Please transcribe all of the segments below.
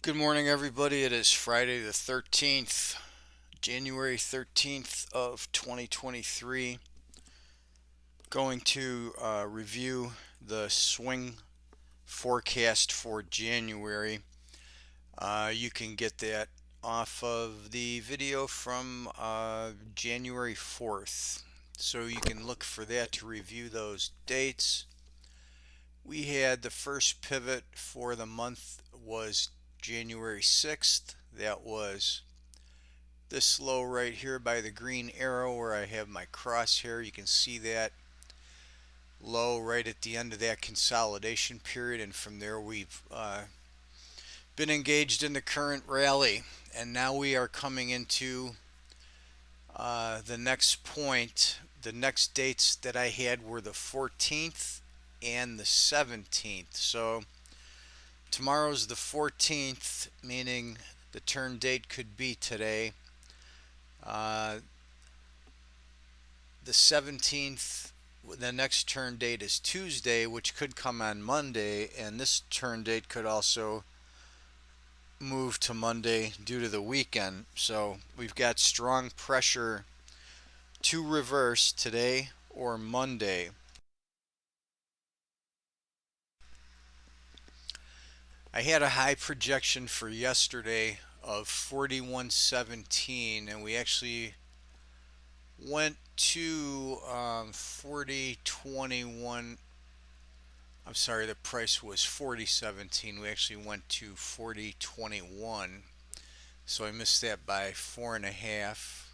Good morning, everybody. It is Friday the 13th, January 13th of 2023. Going to review the swing forecast for January. You can get that off of the video from January 4th. So you can look for that to review those dates. We had the first pivot for the month was January 6th. That was this low right here by the green arrow where I have my crosshair. You can see that low right at the end of that consolidation period, and from there we've been engaged in the current rally, and now we are coming into the next point. The next dates that I had were the 14th and the 17th. So tomorrow's the 14th, meaning the turn date could be today. Uh, the 17th, the next turn date is Tuesday, which could come on Monday, and this turn date could also move to Monday due to the weekend. So we've got strong pressure to reverse today or Monday. I had a high projection for yesterday of 41.17, and we actually went to 40.21. I'm sorry, the price was 40.17. We actually went to 40.21, so I missed that by 4.5.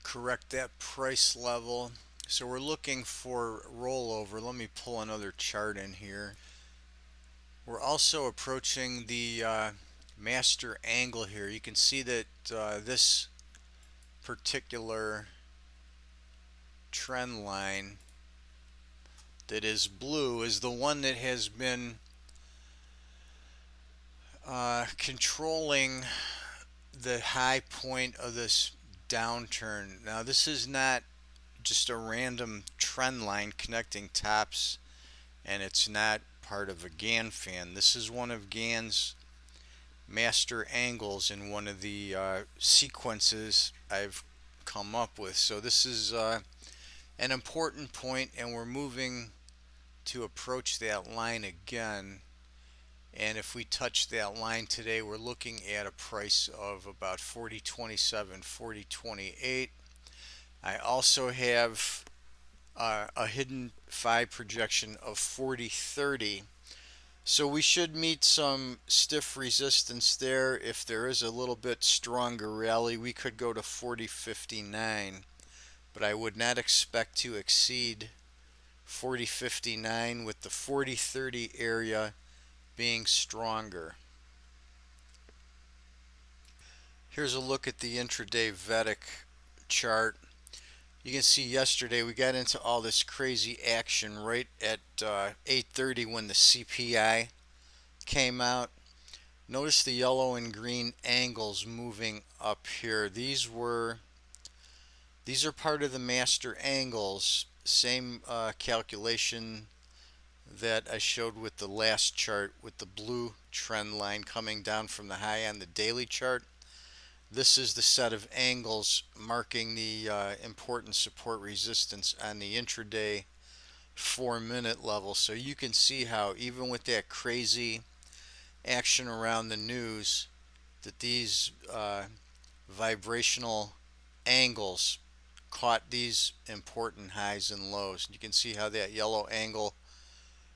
Correct that price level. So we're looking for rollover. Let me pull another chart in here. We're also approaching the master angle here. You can see that this particular trend line that is blue is the one that has been controlling the high point of this downturn. Now, this is not just a random trend line connecting tops, and it's not part of a Gann fan. This is one of Gann's master angles in one of the sequences I've come up with. So this is an important point, and we're moving to approach that line again. And if we touch that line today, we're looking at a price of about 40.27, 40.28. I also have a hidden 5 projection of 40.30. So we should meet some stiff resistance there. If there is a little bit stronger rally, we could go to 40.59. But I would not expect to exceed 40.59 with the 40.30 area being stronger. Here's a look at the intraday Vedic chart. You can see yesterday we got into all this crazy action right at 8:30 when the CPI came out. Notice the yellow and green angles moving up here. These are part of the master angles. Same calculation that I showed with the last chart with the blue trend line coming down from the high on the daily chart. This is the set of angles marking the important support resistance on the intraday 4-minute level. So you can see how even with that crazy action around the news, that these vibrational angles caught these important highs and lows. You can see how that yellow angle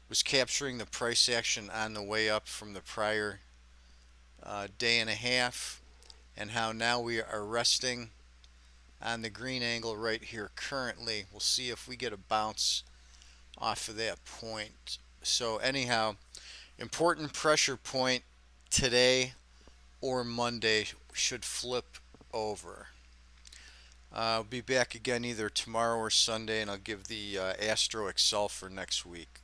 was capturing the price action on the way up from the prior day and a half, and how now we are resting on the green angle right here currently. We'll see if we get a bounce off of that point. So anyhow, important pressure point today or Monday should flip over. I'll be back again either tomorrow or Sunday, and I'll give the Astro Excel for next week.